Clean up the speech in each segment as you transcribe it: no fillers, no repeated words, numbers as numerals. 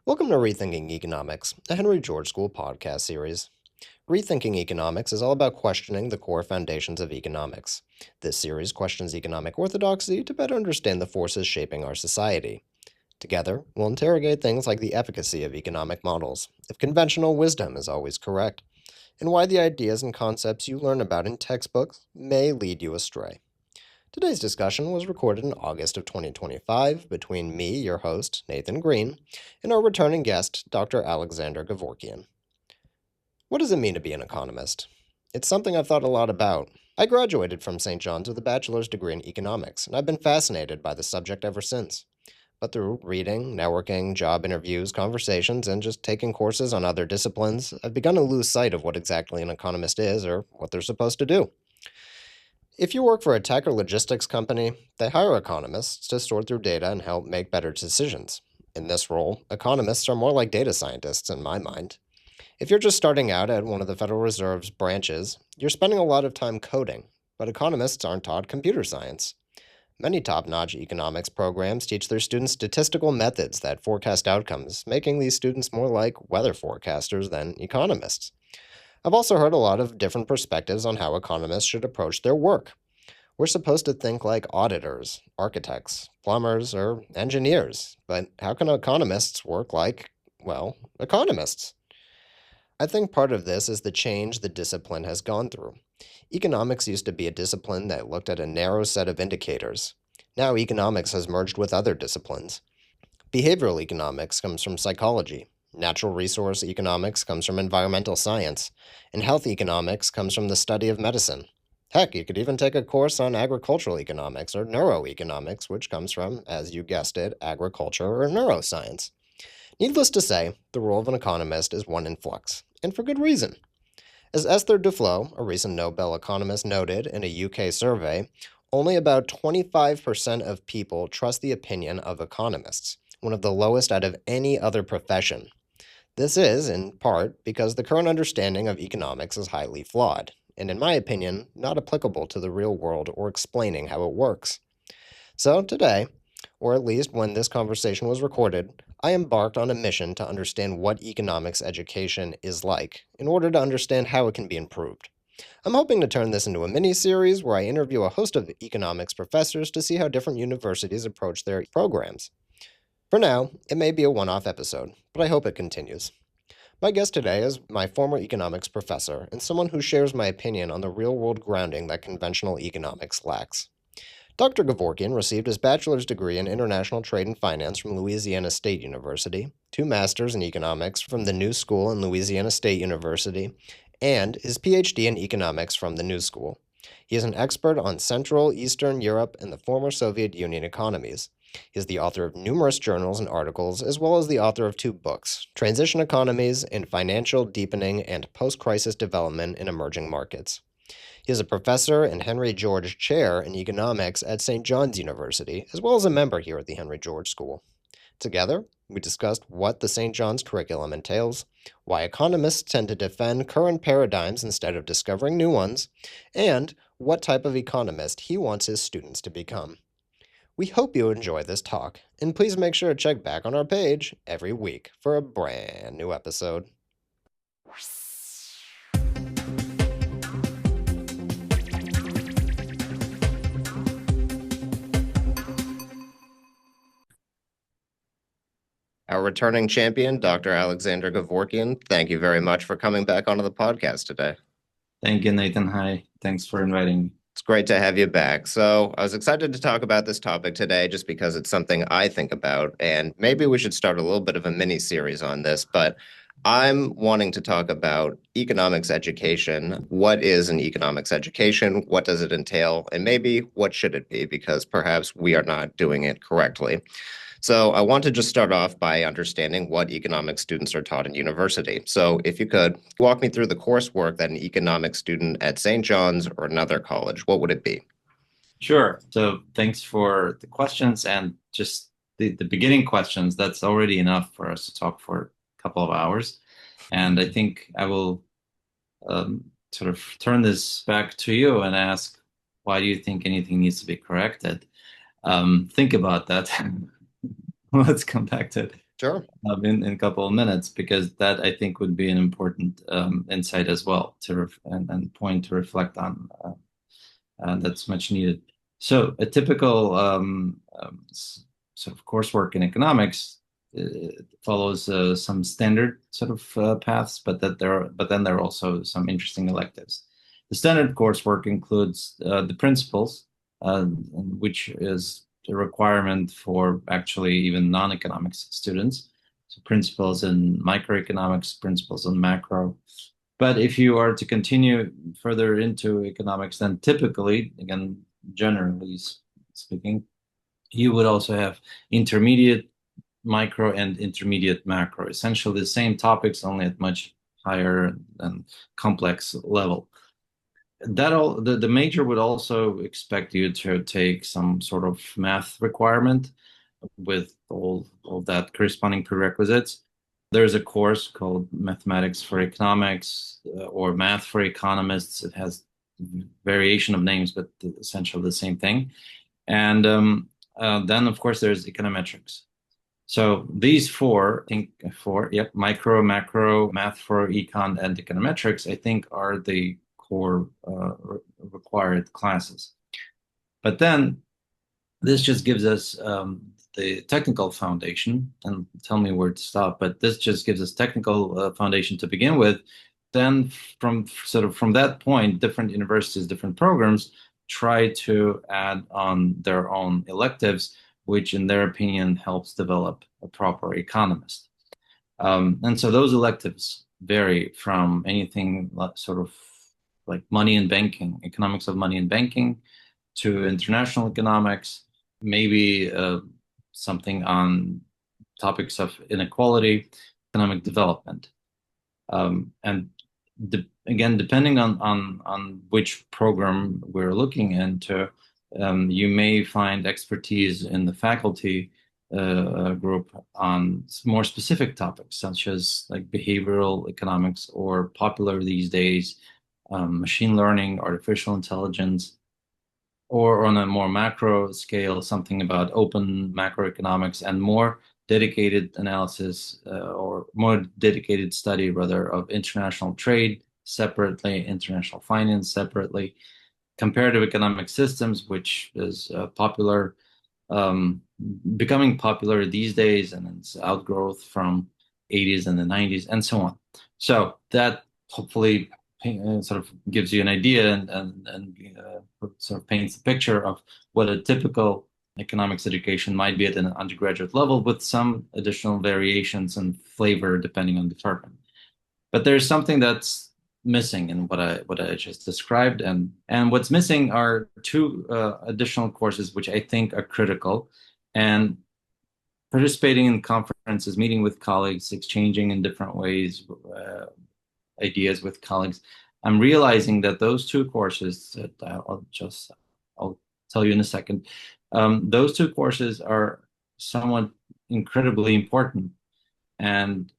Welcome to Rethinking Economics, a Henry George School podcast series. Rethinking Economics is all about questioning the core foundations of economics. This series questions economic orthodoxy to better understand the forces shaping our society. Together, we'll interrogate things like the efficacy of economic models, if conventional wisdom is always correct, and why the ideas and concepts you learn about in textbooks may lead you astray. Today's discussion was recorded in August of 2025 between me, your host, Nathan Greene, and our returning guest, Dr. Aleksandr Gevorkyan. What does it mean to be an economist? It's something I've thought a lot about. I graduated from St. John's with a bachelor's degree in economics, and I've been fascinated by the subject ever since. But through reading, networking, job interviews, conversations, and just taking courses on other disciplines, I've begun to lose sight of what exactly an economist is or what they're supposed to do. If you work for a tech or logistics company, they hire economists to sort through data and help make better decisions. In this role, economists are more like data scientists in my mind. If you're just starting out at one of the Federal Reserve's branches, you're spending a lot of time coding, but economists aren't taught computer science. Many top-notch economics programs teach their students statistical methods that forecast outcomes, making these students more like weather forecasters than economists. I've also heard a lot of different perspectives on how economists should approach their work. We're supposed to think like auditors, architects, plumbers, or engineers, but how can economists work like, well, economists? I think part of this is the change the discipline has gone through. Economics used to be a discipline that looked at a narrow set of indicators. Now economics has merged with other disciplines. Behavioral economics comes from psychology. Natural resource economics comes from environmental science, and health economics comes from the study of medicine. Heck, you could even take a course on agricultural economics or neuroeconomics, which comes from, as you guessed it, agriculture or neuroscience. Needless to say, the role of an economist is one in flux, and for good reason. As Esther Duflo, a recent Nobel economist, noted in a UK survey, only about 25% of people trust the opinion of economists, one of the lowest out of any other profession. This is, in part, because the current understanding of economics is highly flawed, and in my opinion, not applicable to the real world or explaining how it works. So today, or at least when this conversation was recorded, I embarked on a mission to understand what economics education is like, in order to understand how it can be improved. I'm hoping to turn this into a mini-series where I interview a host of economics professors to see how different universities approach their programs. For now, it may be a one-off episode, but I hope it continues. My guest today is my former economics professor and someone who shares my opinion on the real-world grounding that conventional economics lacks. Dr. Gevorkyan received his bachelor's degree in international trade and finance from Louisiana State University, 2 masters in economics from the New School in Louisiana State University, and his Ph.D. in economics from the New School. He is an expert on Central, Eastern Europe, and the former Soviet Union economies. He is the author of numerous journals and articles, as well as the author of 2 books, Transition Economies and Financial Deepening and Post-Crisis Development in Emerging Markets. He is a professor and Henry George Chair in Economics at St. John's University, as well as a member here at the Henry George School. Together, we discussed what the St. John's curriculum entails, why economists tend to defend current paradigms instead of discovering new ones, and what type of economist he wants his students to become. We hope you enjoy this talk, and please make sure to check back on our page every week for a brand new episode. Our returning champion, Dr. Aleksandr Gevorkyan, thank you very much for coming back onto the podcast today. Thank you, Nathan. Hi. Thanks for inviting me. It's great to have you back. So I was excited to talk about this topic today just because it's something I think about, and maybe we should start a little bit of a mini series on this, but I'm wanting to talk about economics education. What is an economics education? What does it entail? And maybe what should it be? Because perhaps we are not doing it correctly. So I want to just start off by understanding what economics students are taught in university. So if you could walk me through the coursework that an economics student at St. John's or another college, what would it be? Sure. So thanks for the questions and just the beginning questions. That's already enough for us to talk for a couple of hours. And I think I will sort of turn this back to you and ask, why do you think anything needs to be corrected? Think about that. Let's come back to it. Sure. in a couple of minutes, because that I think would be an important insight as well and point to reflect on that's much needed. So a typical sort of coursework in economics follows some standard sort of paths, but then there are also some interesting electives. The standard coursework includes the principles, which is a requirement for actually even non-economics students. So principles in microeconomics, principles in macro. But if you are to continue further into economics, then typically, again, generally speaking, you would also have intermediate micro and intermediate macro, essentially the same topics, only at much higher and complex level. The major would also expect you to take some sort of math requirement with all that corresponding prerequisites. There's a course called Mathematics for Economics or Math for Economists. It has variation of names, but essentially the same thing. And then, of course, there's econometrics. So these micro, macro, math for econ, and econometrics, I think are the core required classes. But then this just gives us the technical foundation, and tell me where to stop, but this just gives us technical foundation to begin with. Then from that point, different universities, different programs try to add on their own electives, which in their opinion helps develop a proper economist. And so those electives vary from anything sort of like money and banking, economics of money and banking, to international economics, maybe something on topics of inequality, economic development. And again, depending on which program we're looking into, you may find expertise in the faculty group on more specific topics, such as like behavioral economics, or popular these days, machine learning, artificial intelligence, or on a more macro scale, something about open macroeconomics and more dedicated analysis or more dedicated study, rather, of international trade separately, international finance separately, comparative economic systems, which is becoming popular these days, and it's outgrowth from 80s and the 90s, and so on. So that hopefully sort of gives you an idea and sort of paints the picture of what a typical economics education might be at an undergraduate level, with some additional variations and flavor depending on the department. But there's something that's missing in what I just described, and what's missing are two additional courses which I think are critical. And participating in conferences, meeting with colleagues, exchanging in different ways ideas with colleagues, I'm realizing that those two courses that I'll tell you in a second, those two courses are somewhat incredibly important. And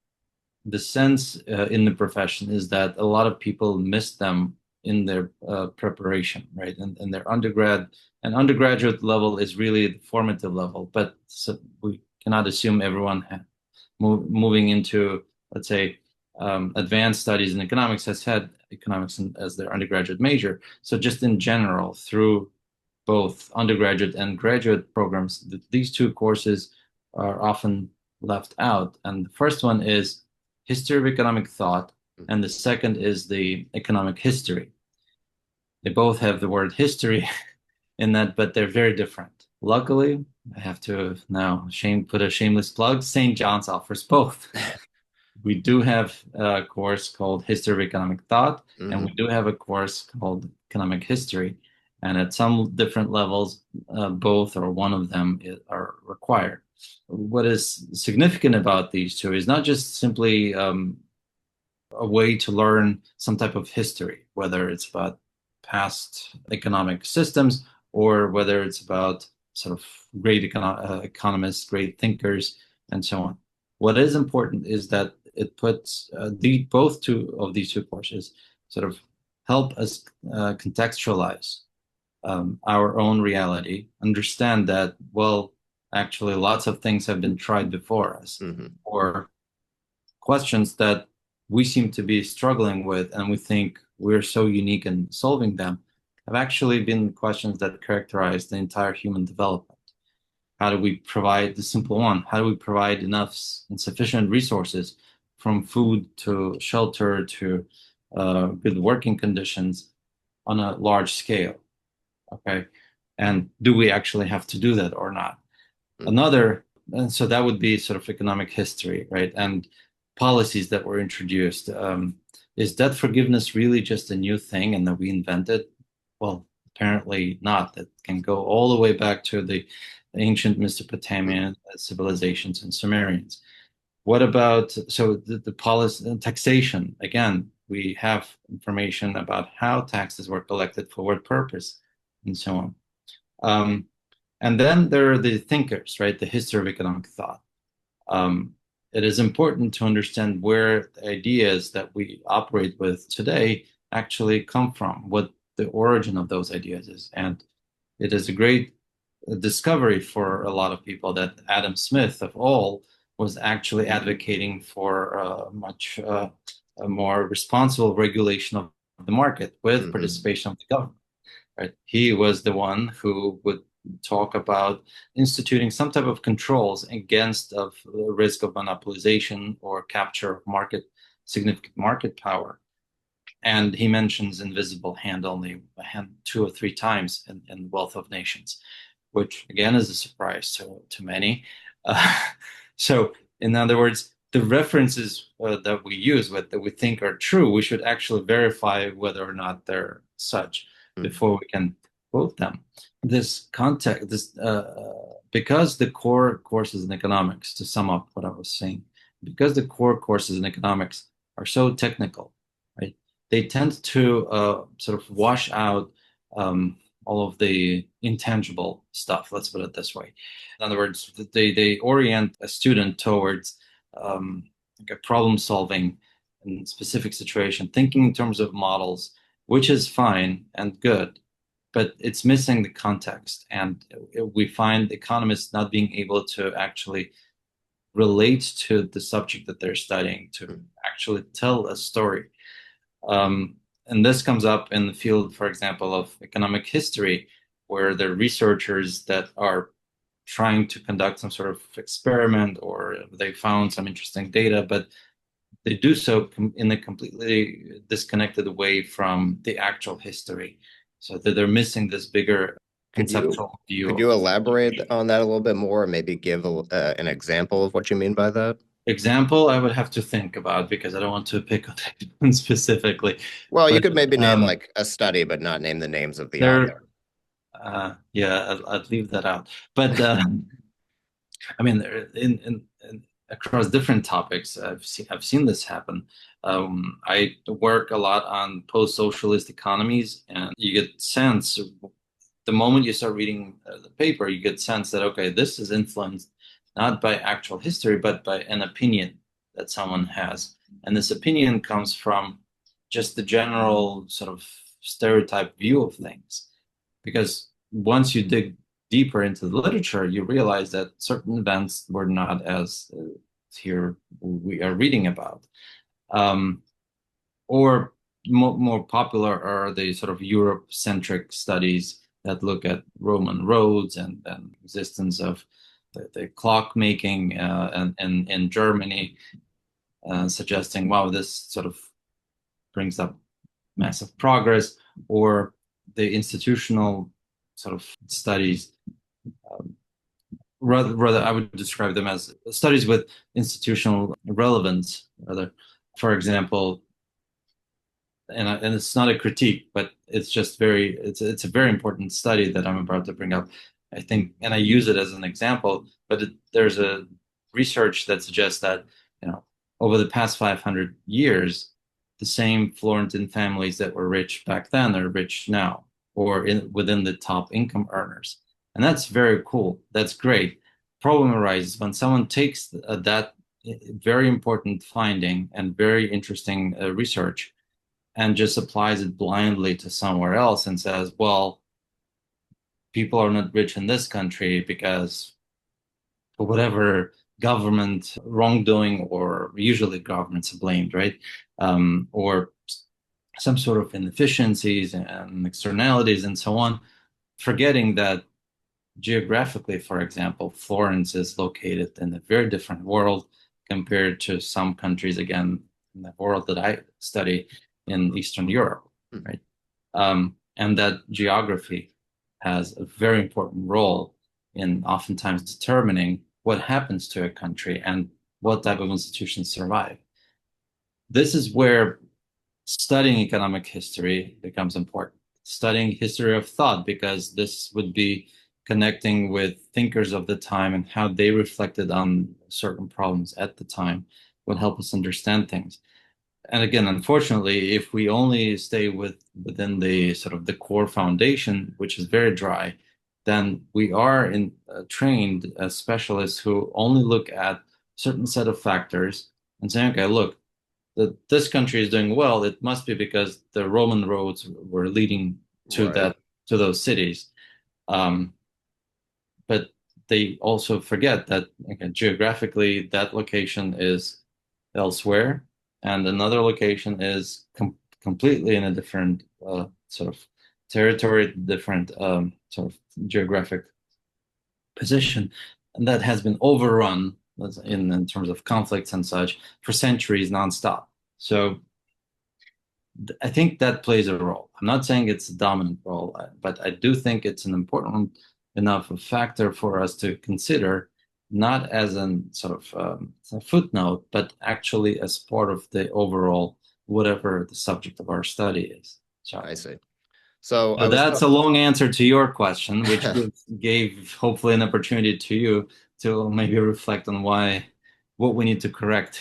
the sense in the profession is that a lot of people miss them in their preparation, right? And their undergrad and undergraduate level is really the formative level, but so we cannot assume everyone moving into, let's say, advanced studies in economics has had economics as their undergraduate major. So just in general, through both undergraduate and graduate programs, these two courses are often left out. And the first one is History of Economic Thought, and the second is the Economic History. They both have the word history in that, but they're very different. Luckily, I have to now put a shameless plug, St. John's offers both. We do have a course called History of Economic Thought, and we do have a course called Economic History. And at some different levels, both or one of them are required. What is significant about these two is not just simply a way to learn some type of history, whether it's about past economic systems or whether it's about sort of great economists, great thinkers, and so on. What is important is that it puts both two of these two courses sort of help us contextualize our own reality, understand that, well, actually lots of things have been tried before us, Hmm. or questions that we seem to be struggling with, and we think we're so unique in solving them, have actually been questions that characterize the entire human development. How do we provide the simple one? How do we provide enough and sufficient resources, from food to shelter to good working conditions, on a large scale? Okay. And do we actually have to do that or not? Another, and so that would be sort of economic history, right? And policies that were introduced. Is debt forgiveness really just a new thing and that we invented? Well, apparently not. That can go all the way back to the ancient Mesopotamian civilizations and Sumerians. What about, so the policy, taxation? Again, we have information about how taxes were collected, for what purpose, and so on. And then there are the thinkers, right? The history of economic thought. It is important to understand where the ideas that we operate with today actually come from, what the origin of those ideas is. And it is a great discovery for a lot of people that Adam Smith, of all, was actually advocating for much a more responsible regulation of the market with participation of the government. Right? He was the one who would talk about instituting some type of controls against of the risk of monopolization or capture of significant market power. And he mentions invisible hand only a hand 2 or 3 times in Wealth of Nations, which again is a surprise to many. So in other words, the references that we use, that we think are true, we should actually verify whether or not they're such before we can quote them. This context, because the core courses in economics, to sum up what I was saying, because the core courses in economics are so technical, right? They tend to sort of wash out all of the intangible stuff. Let's put it this way. In other words, they orient a student towards like a problem solving in specific situation, thinking in terms of models, which is fine and good, but it's missing the context. And we find economists not being able to actually relate to the subject that they're studying, to actually tell a story. And this comes up in the field, for example, of economic history, where there are researchers that are trying to conduct some sort of experiment, or they found some interesting data, but they do so in a completely disconnected way from the actual history, so that they're missing this bigger conceptual view. Could you elaborate on that a little bit more, and maybe give an example of what you mean by that? Example, I would have to think about, because I don't want to pick on anyone specifically. Well, you But could maybe name like a study, but not name the names of the author. Yeah, I'd leave that out. But I mean, in across different topics, I've seen this happen. I work a lot on post-socialist economies, and you get sense the moment you start reading the paper, you get sense that okay, this is influenced not by actual history, but by an opinion that someone has, and this opinion comes from just the general sort of stereotype view of things. Because once you dig deeper into the literature, you realize that certain events were not as here we are reading about. Or more popular are the sort of Europe-centric studies that look at Roman roads and existence of the clock making in Germany, suggesting, wow, this sort of brings up massive progress. Or the institutional sort of studies, rather I would describe them as studies with institutional relevance, rather. For example, and it's not a critique, but it's just it's a very important study that I'm about to bring up, I think, and I use it as an example. But there's a research that suggests that over the past 500 years, the same Florentine families that were rich back then are rich now, or within the top income earners, and that's very cool. That's great. Problem arises when someone takes that very important finding and very interesting research and just applies it blindly to somewhere else and says, well, people are not rich in this country because for whatever government wrongdoing, or usually governments are blamed, right? Or some sort of inefficiencies and externalities and so on, forgetting that geographically, for example, Florence is located in a very different world compared to some countries, again, in the world that I study in Eastern Europe, right? And that geography has a very important role in oftentimes determining what happens to a country and what type of institutions survive. This is where studying economic history becomes important. Studying history of thought, because this would be connecting with thinkers of the time and how they reflected on certain problems at the time, would help us understand things. And again, unfortunately, if we only stay within the sort of the core foundation, which is very dry, then we are trained as specialists who only look at certain set of factors and say, okay, look, this country is doing well, it must be because the Roman roads were leading to Right. those cities. But they also forget that, again, geographically that location is elsewhere, and another location is completely in a different sort of territory, different sort of geographic position, and that has been overrun in terms of conflicts and such for centuries nonstop. So I think that plays a role. I'm not saying it's a dominant role, but I do think it's an important enough a factor for us to consider, not as a sort of a footnote, but actually as part of the overall, whatever the subject of our study is. I see. So I So was that's a long answer to your question, which gave hopefully an opportunity to you to maybe reflect on what we need to correct.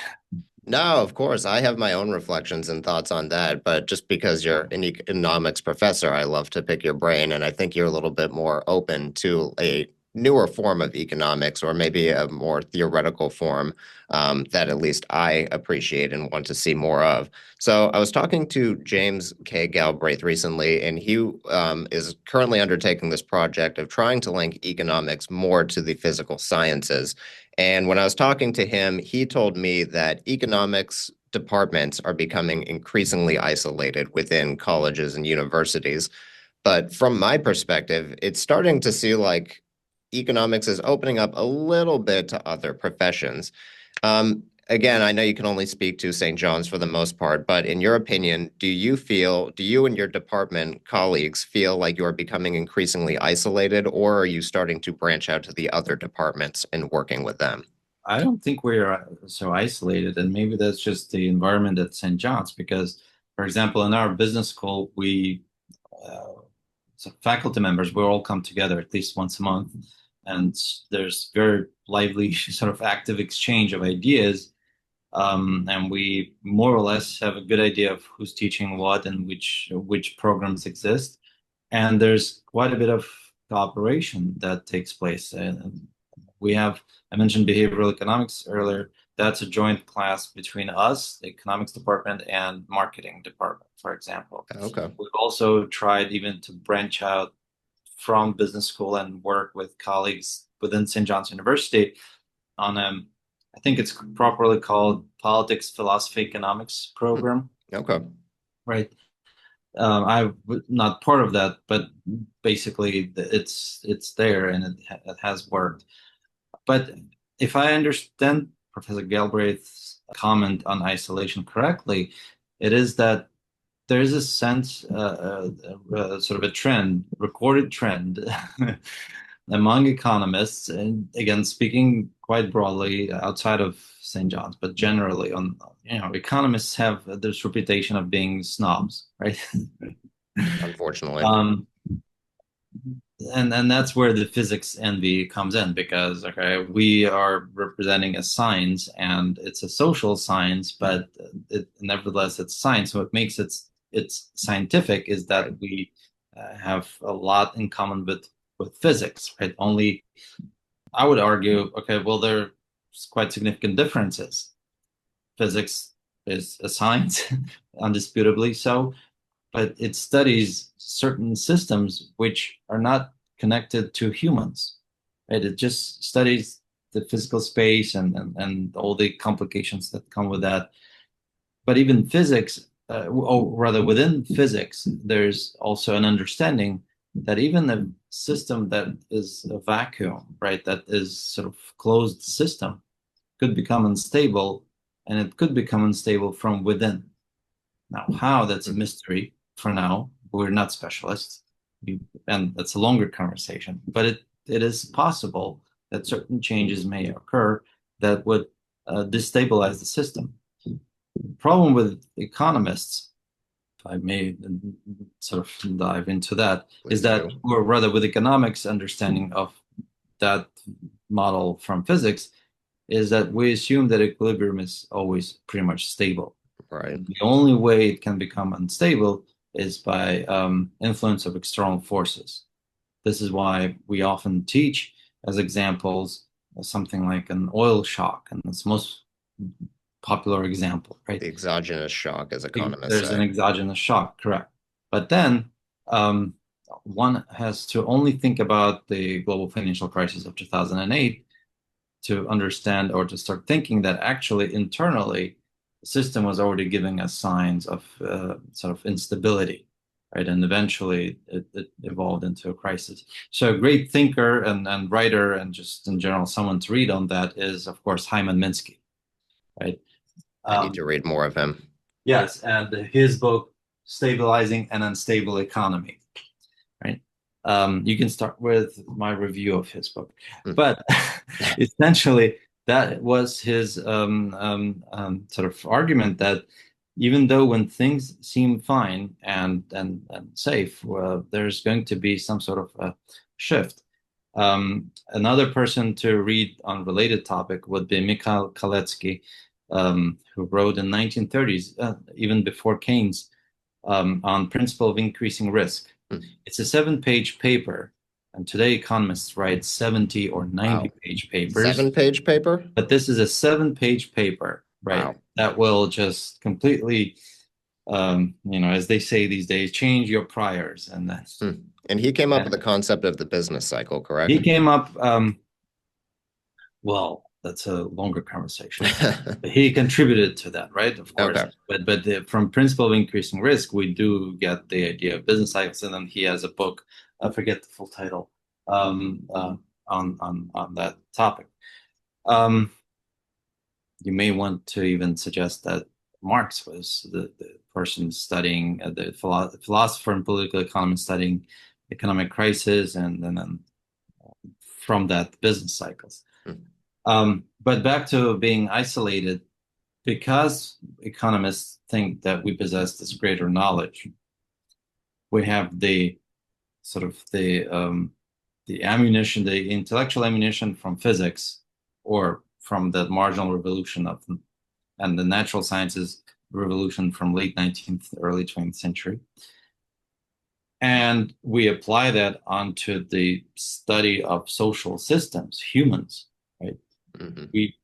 No, of course. I have my own reflections and thoughts on that, but just because you're an economics professor, I love to pick your brain, and I think you're a little bit more open to a newer form of economics, or maybe a more theoretical form that at least I appreciate and want to see more of. So I was talking to James K. Galbraith recently, and he is currently undertaking this project of trying to link economics more to the physical sciences. And when I was talking to him, he told me that economics departments are becoming increasingly isolated within colleges and universities. But from my perspective, it's starting to see like economics is opening up a little bit to other professions. Again, I know you can only speak to St. John's for the most part, but in your opinion, do you and your department colleagues feel like you're becoming increasingly isolated, or are you starting to branch out to the other departments and working with them? I don't think we're so isolated, and maybe that's just the environment at St. John's. Because, for example, in our business school, uh, so faculty members, we all come together at least once a month, and there's very lively sort of active exchange of ideas, and we more or less have a good idea of who's teaching what and which programs exist, and there's quite a bit of cooperation that takes place. And we have, I mentioned behavioral economics earlier. That's a joint class between us, the economics department, and marketing department, for example. Okay. We've also tried even to branch out from business school and work with colleagues within St. John's University on I think it's properly called politics, philosophy, economics Hmm. program, Okay. right? I'm not part of that, but basically it's there, and it has worked. But if I understand Professor Galbraith's comment on isolation correctly, it is that there is a sense, sort of a trend, recorded trend among economists, and again, speaking quite broadly outside of St. John's, but generally on, economists have this reputation of being snobs, right? Unfortunately. Um, and that's where the physics envy comes in, because okay, we are representing a science and it's a social science, but nevertheless it's science. So what makes it's scientific is Right. that we have a lot in common with physics, right? Only I would argue, okay, well, there's quite significant differences. Physics is a science, undisputably so, but it studies certain systems which are not connected to humans, right? It just studies the physical space and all the complications that come with that. But even physics, or rather within physics, there's also an understanding that even a system that is a vacuum, right, that is sort of closed system, could become unstable, and it could become unstable from within. Now, how, that's a mystery for now. We're not specialists, and that's a longer conversation, but it is possible that certain changes may occur that would destabilize the system. The problem with economists, if I may sort of dive into that, is that, or rather with economics understanding of that model from physics, is that we assume that equilibrium is always pretty much stable. Right. The only way it can become unstable is by influence of external forces. This is why we often teach as examples something like an oil shock, and it's the most popular example, right? The exogenous shock, as economists There's say. an exogenous shock, correct. But then one has to only think about the global financial crisis of 2008 to understand or to start thinking that actually internally the system was already giving us signs of sort of instability, right? And eventually it evolved into a crisis. So a great thinker and writer, and just in general someone to read on that, is of course Hyman Minsky, right? I need to read more of him. Yes, and his book Stabilizing an Unstable Economy, right? You can start with my review of his book, but essentially that was his sort of argument that even though when things seem fine and safe, well, there's going to be some sort of a shift. Another person to read on related topic would be Mikhail Kaletsky, who wrote in 1930s, even before Keynes, on principle of increasing risk. It's a 7-page paper, and today economists write 70 or 90-page papers. 7-page paper? But this is a 7-page paper, right? Wow. That will just completely, as they say these days, change your priors. And that's And he came up with the concept of the business cycle, correct? He came up, well, that's a longer conversation. But he contributed to that, right? Of course. Okay. But from principle of increasing risk, we do get the idea of business cycles, and then he has a book. I forget the full title on that topic. You may want to even suggest that Marx was the person studying the philosopher and political economist studying economic crisis, and then from that business cycles. But back to being isolated, because economists think that we possess this greater knowledge, we have the sort of the ammunition, the intellectual ammunition from physics, or from the marginal revolution and the natural sciences revolution from late 19th, early 20th century. And we apply that onto the study of social systems, humans, right? We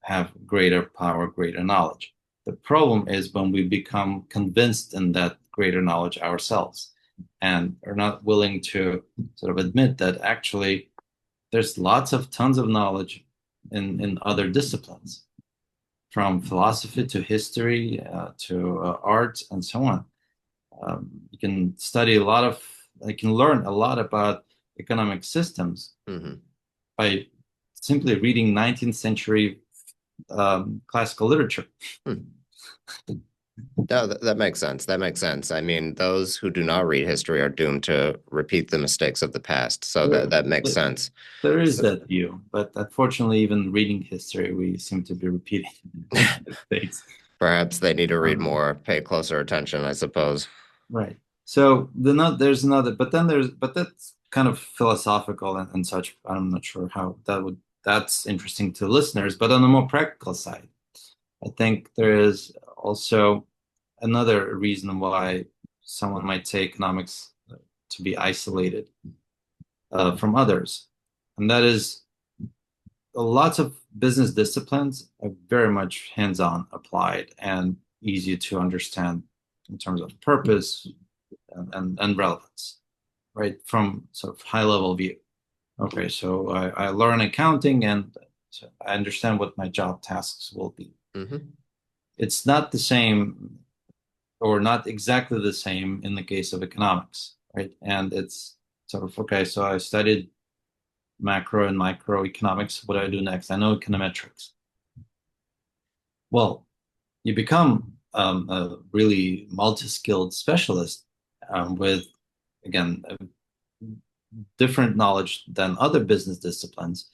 have greater power, greater knowledge. The problem is when we become convinced in that greater knowledge ourselves and are not willing to sort of admit that actually there's tons of knowledge in other disciplines, from philosophy to history to art and so on. You can study you can learn a lot about economic systems by simply reading 19th century classical literature. No, that makes sense. That makes sense. I mean, those who do not read history are doomed to repeat the mistakes of the past. So that makes sense. There is that view, but unfortunately, even reading history, we seem to be repeating mistakes. Perhaps they need to read more, pay closer attention, I suppose. Right. So there's another, but that's kind of philosophical and such. I'm not sure how that's interesting to listeners, but on the more practical side, I think there is also another reason why someone might say economics to be isolated from others, and that is lots of business disciplines are very much hands-on, applied, and easy to understand in terms of purpose and relevance, right, from sort of high-level view. Okay, so I learn accounting and so I understand what my job tasks will be. Hmm. It's not the same or not exactly the same in the case of economics, right? And it's sort of, okay, so I studied macro and microeconomics. What do I do next? I know econometrics. Well, you become a really multi-skilled specialist with, again, a different knowledge than other business disciplines,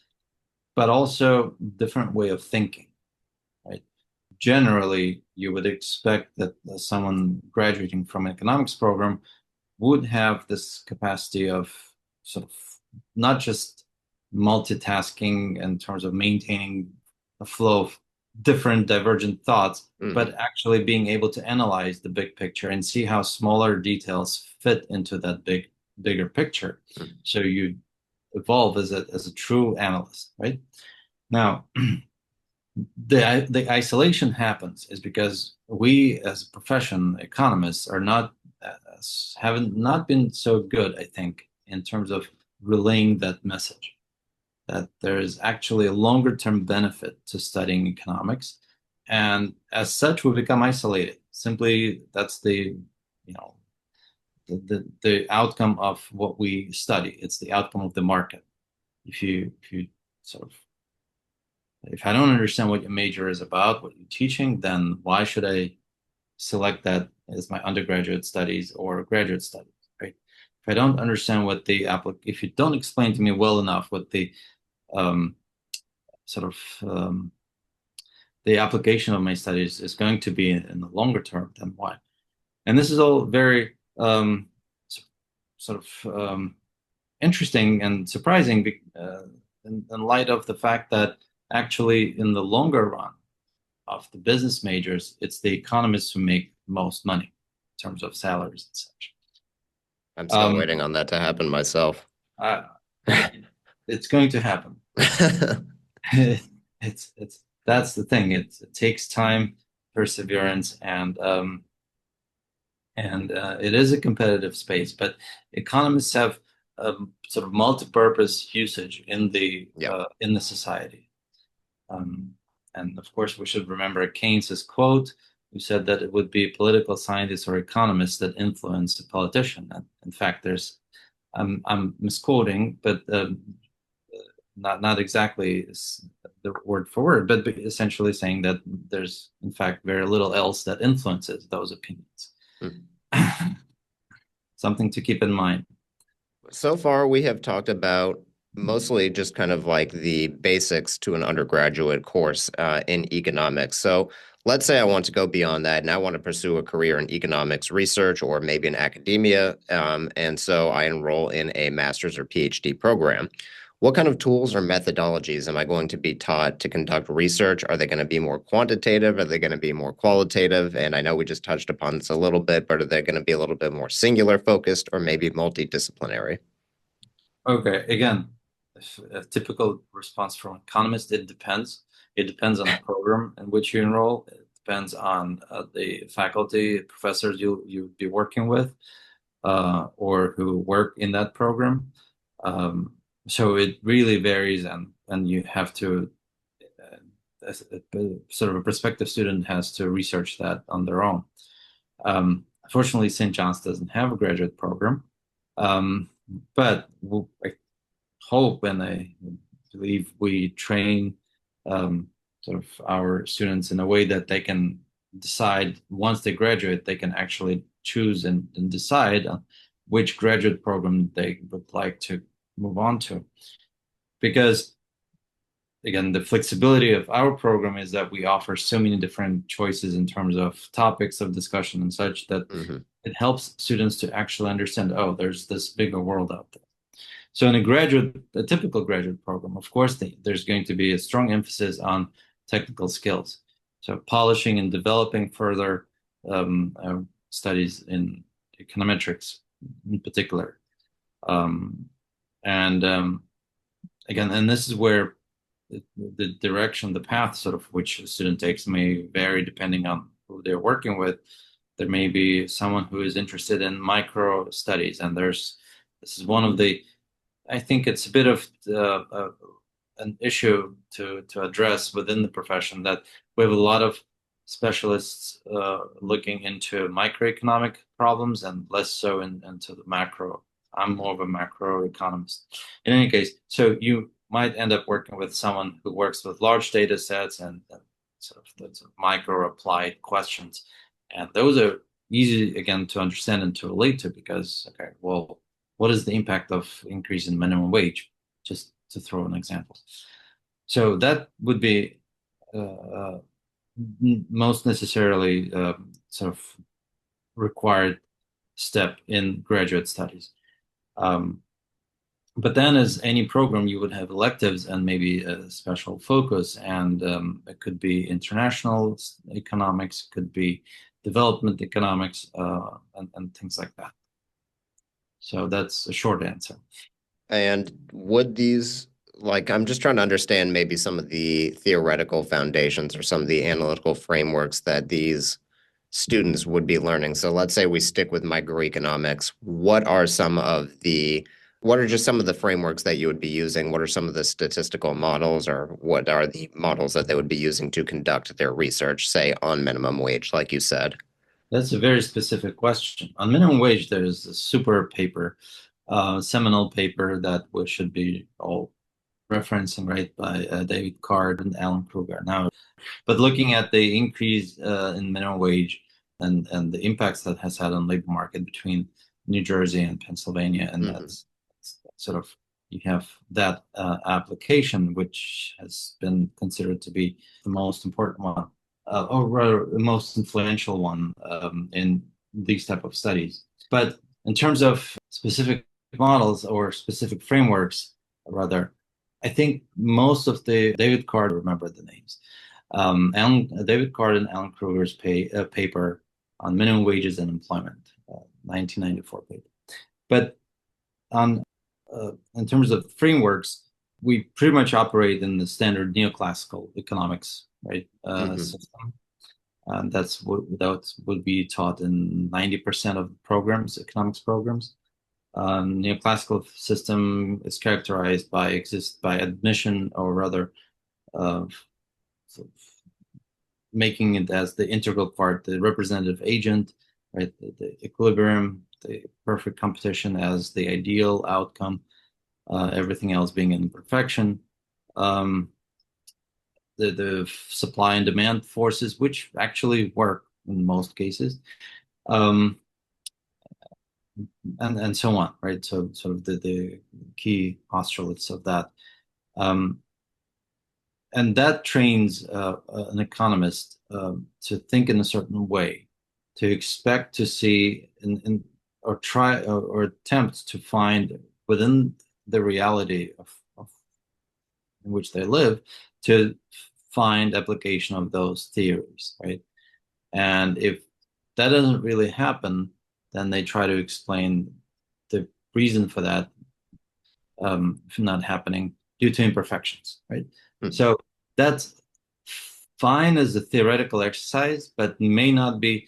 but also different way of thinking, right? Generally, you would expect that someone graduating from an economics program would have this capacity of sort of not just multitasking in terms of maintaining a flow of different divergent thoughts, Hmm. but actually being able to analyze the big picture and see how smaller details fit into that bigger picture. So you evolve as a true analyst, right? Now, the isolation happens is because we as a profession economists are not haven't not been so good, I think, in terms of relaying that message that there is actually a longer term benefit to studying economics, and as such we become isolated. Simply that's the you know the outcome of what we study. It's the outcome of the market. If you sort of if I don't understand what your major is about, what you're teaching, then why should I select that as my undergraduate studies or graduate studies, right? If I don't understand what if you don't explain to me well enough what the um, sort of the application of my studies is going to be in the longer term, then why? And this is all very sort of interesting and surprising in light of the fact that actually in the longer run of the business majors, it's the economists who make most money in terms of salaries and such. I'm still Um, waiting on that to happen myself. uh, it's going to happen. It's that's the thing. It takes time, perseverance, and it is a competitive space. But economists have sort of multi-purpose usage Yep. in the society. Um, and of course, we should remember Keynes's quote, who said that it would be political scientists or economists that influence a politician. And in fact, I'm misquoting, but not exactly the word for word, but essentially saying that there's in fact very little else that influences those opinions. Mm. Something to keep in mind. So far, we have talked about mostly just kind of like the basics to an undergraduate course in economics. So let's say I want to go beyond that and I want to pursue a career in economics research or maybe in academia. And so I enroll in a master's or PhD program. What kind of tools or methodologies am I going to be taught to conduct research? Are they going to be more quantitative? Are they going to be more qualitative? And I know we just touched upon this a little bit, but are they going to be a little bit more singular focused or maybe multidisciplinary? Okay, again, a typical response from an economist, it depends. It depends on the program in which you enroll. It depends on the faculty, professors you'll be working with, or who work in that program. So it really varies, and you have to, sort of a prospective student has to research that on their own. Fortunately, St. John's doesn't have a graduate program, but I hope and I believe we train sort of our students in a way that they can decide once they graduate, they can actually choose and decide on which graduate program they would like to move on to. Because again, the flexibility of our program is that we offer so many different choices in terms of topics of discussion and such that Hmm. it helps students to actually understand, oh, there's this bigger world out there. So in a typical graduate program, of course, there's going to be a strong emphasis on technical skills. So polishing and developing further studies in econometrics in particular. Um, and again, and this is where the direction, the path sort of which a student takes may vary depending on who they're working with. There may be someone who is interested in micro studies, and this is one of the I think it's a bit of an issue to address within the profession, that we have a lot of specialists looking into microeconomic problems and less so into the macro. I'm more of a macro economist. In any case, so you might end up working with someone who works with large data sets and sort of those micro applied questions. And those are easy, again, to understand and to relate to, because, okay, well, what is the impact of increase in minimum wage? Just to throw an example. So that would be most necessarily sort of required step in graduate studies. But then, as any program, you would have electives and maybe a special focus, and it could be international economics, could be development economics, and things like that. So that's a short answer. And would these, like, I'm just trying to understand maybe some of the theoretical foundations or some of the analytical frameworks that these students would be learning. So let's say we stick with microeconomics. What are just some of the frameworks that you would be using? What are some of the statistical models, or what are the models that they would be using to conduct their research, say, on minimum wage, like you said? That's a very specific question. On minimum wage, there's a super paper, seminal paper that we should be all referencing, right, by David Card and Alan Kruger. Now, but looking at the increase in minimum wage and the impacts that has had on labor market between New Jersey and Pennsylvania, and that's sort of, you have that application, which has been considered to be the most important one, or rather the most influential one in these type of studies. But in terms of specific models or specific frameworks, rather, I think most of the David Card, remember the names, David Card and Alan Kruger's paper on minimum wages and employment, 1994 paper. But on in terms of frameworks, we pretty much operate in the standard neoclassical economics, right, system. And that would be taught in 90% of programs, economics programs. Neoclassical system is characterized by admission, or rather, sort of making it as the integral part, the representative agent, right? The equilibrium, the perfect competition as the ideal outcome, everything else being imperfection. The supply and demand forces, which actually work in most cases, and so on, right? So sort of the key postulates of that. And that trains an economist to think in a certain way, to expect to see or try or attempt to find within the reality of in which they live, to find application of those theories, right? And if that doesn't really happen, then they try to explain the reason for that not happening due to imperfections, right? So that's fine as a theoretical exercise, but may not be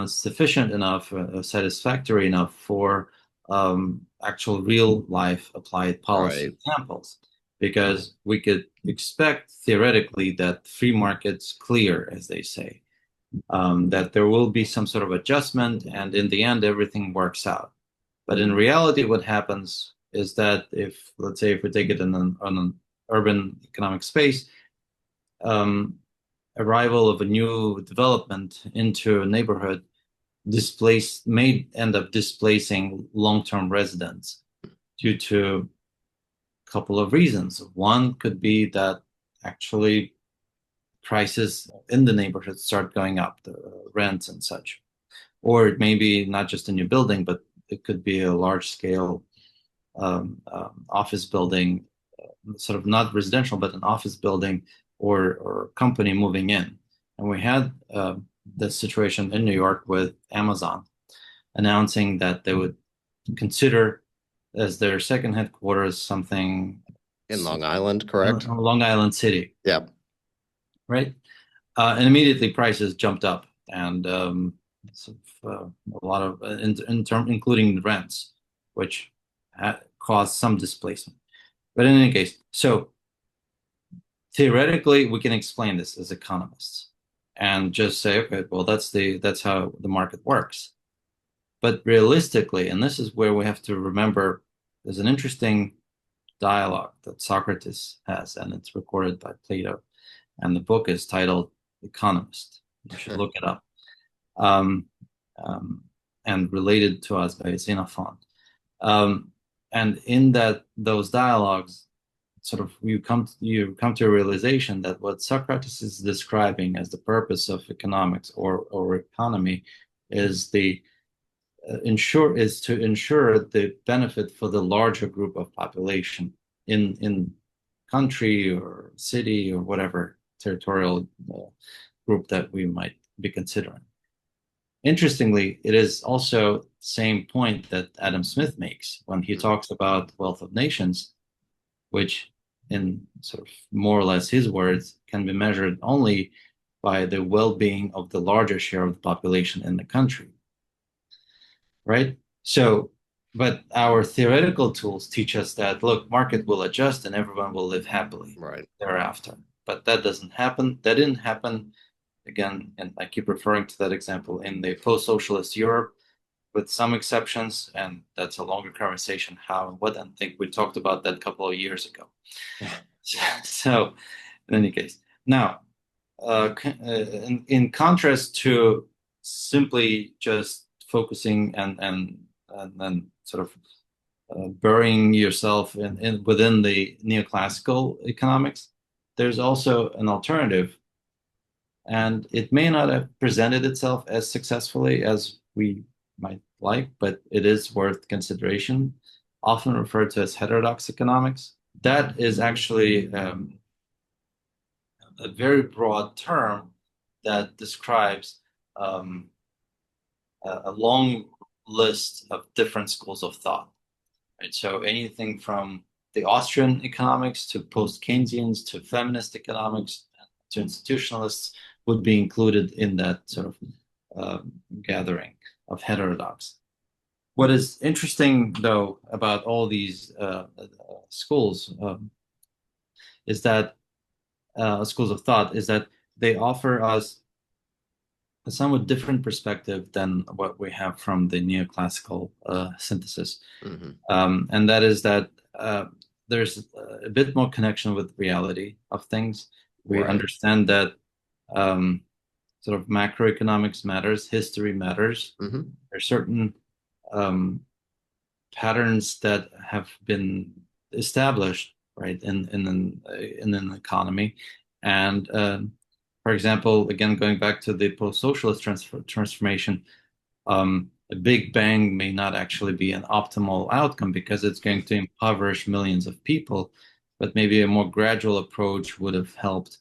sufficient enough, satisfactory enough for actual real life applied policy examples, because we could expect theoretically that free markets clear, as they say, that there will be some sort of adjustment, and in the end, everything works out. But in reality, what happens is that if, let's say, if we take it on an urban economic space, arrival of a new development into a neighborhood may end up displacing long-term residents due to a couple of reasons. One could be that actually prices in the neighborhood start going up, the rents and such. Or it may be not just a new building, but it could be a large-scale office building, sort of not residential, but an office building or company moving in. And we had this situation in New York with Amazon announcing that they would consider as their second headquarters something in Long Island, correct? Long Island City. Yep. Right. And immediately prices jumped up, and a lot of including the rents, which cause some displacement. But in any case, so theoretically, we can explain this as economists and just say, okay, well, that's how the market works. But realistically, and this is where we have to remember, there's an interesting dialogue that Socrates has, and it's recorded by Plato, and the book is titled Economist. You should look it up. Um, and related to us by Xenophon. And in those dialogues, sort of you come to a realization that what Socrates is describing as the purpose of economics or economy is to ensure the benefit for the larger group of population in country or city or whatever territorial group that we might be considering. Interestingly, it is also the same point that Adam Smith makes when he talks about wealth of nations, which in sort of more or less his words can be measured only by the well-being of the larger share of the population in the country. Right? So, but our theoretical tools teach us that, look, market will adjust and everyone will live happily thereafter. But that doesn't happen. That didn't happen, again, and I keep referring to that example, in the post-socialist Europe, with some exceptions, and that's a longer conversation, how and what, and I think we talked about that a couple of years ago. So, in any case, now, in contrast to simply just focusing and sort of burying yourself within the neoclassical economics, there's also an alternative, and it may not have presented itself as successfully as we might like, but it is worth consideration, often referred to as heterodox economics. That is actually a very broad term that describes a long list of different schools of thought. Right? So anything from the Austrian economics to post-Keynesians to feminist economics to institutionalists would be included in that sort of gathering of heterodox. What is interesting, though, about all these schools is that schools of thought is that they offer us a somewhat different perspective than what we have from the neoclassical synthesis. And that is that there's a bit more connection with reality of things. We understand that sort of macroeconomics matters, history matters. There are certain patterns that have been established, right, in an economy. And for example, again, going back to the post-socialist transformation, a big bang may not actually be an optimal outcome because it's going to impoverish millions of people, but maybe a more gradual approach would have helped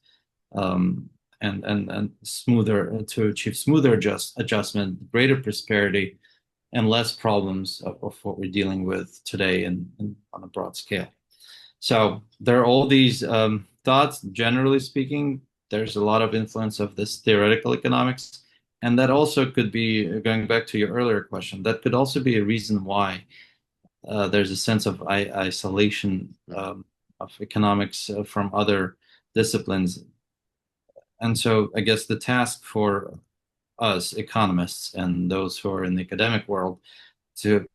and smoother to achieve smoother adjustment, greater prosperity, and less problems of what we're dealing with today on a broad scale. So there are all these thoughts. Generally speaking, there's a lot of influence of this theoretical economics. And that also could be, going back to your earlier question, that could also be a reason why there's a sense of isolation of economics from other disciplines. And so I guess the task for us economists and those who are in the academic world to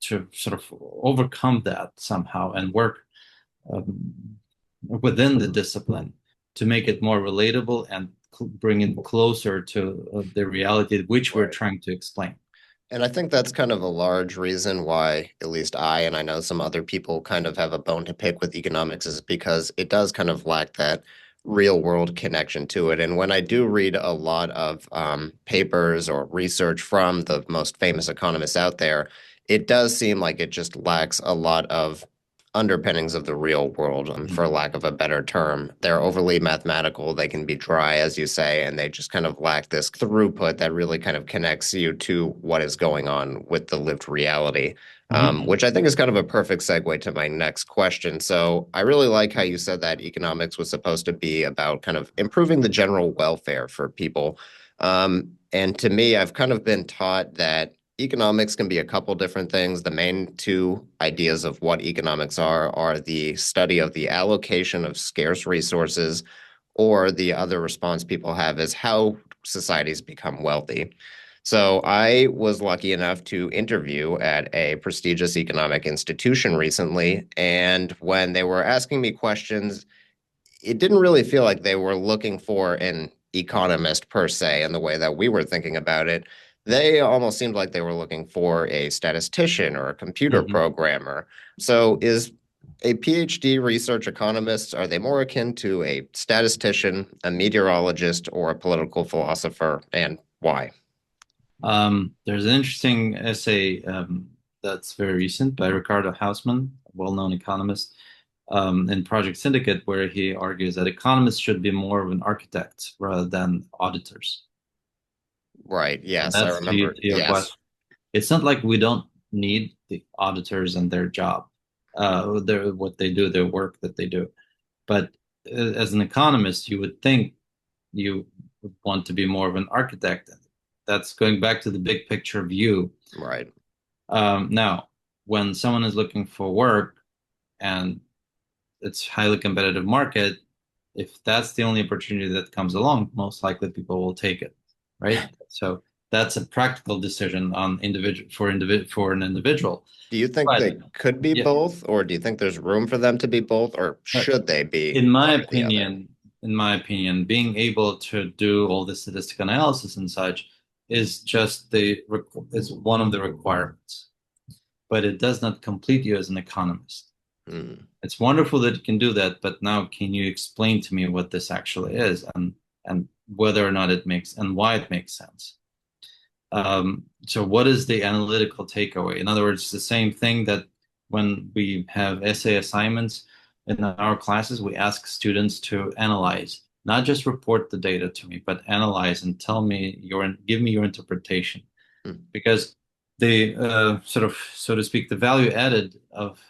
sort of overcome that somehow and work within the discipline to make it more relatable and bring it closer to the reality which we're trying to explain. And I think that's kind of a large reason why, at least I, and I know some other people kind of have a bone to pick with economics, is because it does kind of lack that real world connection to it. And when I do read a lot of papers or research from the most famous economists out there, it does seem like it just lacks a lot of underpinnings of the real world, for lack of a better term. They're overly mathematical, they can be dry, as you say, and they just kind of lack this throughput that really kind of connects you to what is going on with the lived reality. Which I think is kind of a perfect segue to my next question. So I really like how you said that economics was supposed to be about kind of improving the general welfare for people. And to me, I've kind of been taught that economics can be a couple different things. The main two ideas of what economics are the study of the allocation of scarce resources, or the other response people have is how societies become wealthy. So I was lucky enough to interview at a prestigious economic institution recently, and when they were asking me questions, it didn't really feel like they were looking for an economist per se in the way that we were thinking about it. They almost seemed like they were looking for a statistician or a computer Mhm. programmer. So is a PhD research economist, are they more akin to a statistician, a meteorologist, or a political philosopher, and why? There's an interesting essay that's very recent by Ricardo Hausmann, a well-known economist, in Project Syndicate, where he argues that economists should be more of an architect rather than auditors. Right. And Yes, I that's remember. to your Yes. question. It's not like we don't need the auditors and their job, what they do, their work that they do. But as an economist, you would think you would want to be more of an architect. That's going back to the big picture view. Right. Now, when someone is looking for work and it's highly competitive market, if that's the only opportunity that comes along, most likely people will take it, right? So that's a practical decision on for an individual. Do you think But they could be yeah, both, or do you think there's room for them to be both, or but should they be in my one or the other? opinion, being able to do all the statistical analysis and such is just is one of the requirements, but it does not complete you as an economist. Hmm. It's wonderful that you can do that, but now can you explain to me what this actually is and whether or not it makes and why it makes sense? So what is the analytical takeaway? In other words, the same thing that when we have essay assignments in our classes, we ask students to analyze, not just report the data to me, but analyze and give me your interpretation. Hmm. Because the sort of, so to speak, the value added of